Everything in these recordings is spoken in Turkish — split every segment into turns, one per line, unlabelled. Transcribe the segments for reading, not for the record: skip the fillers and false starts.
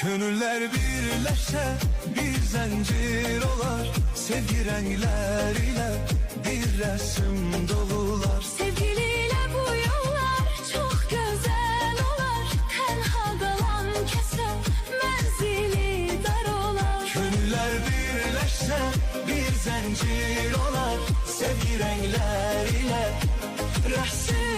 Gönüller birleşse bir zincir olar. Sevgi renkler ile bir resim dolular.
Sevgiliyle bu yollar çok güzel olar. Tenha kalan keser menzili dar olar.
Gönüller birleşse bir zincir olar. Sevgi renkler ile resim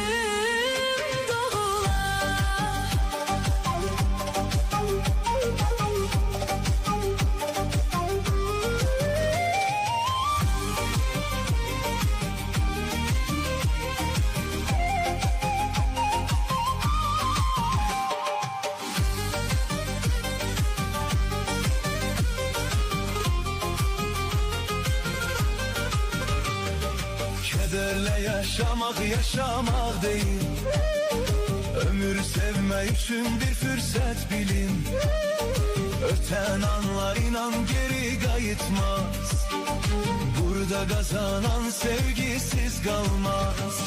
Kederle yaşamak değil. Ömür sevme için bir fırsat bilin. Öten anlar inan geri kayıtmaz. Burada kazanan sevgisiz kalmaz.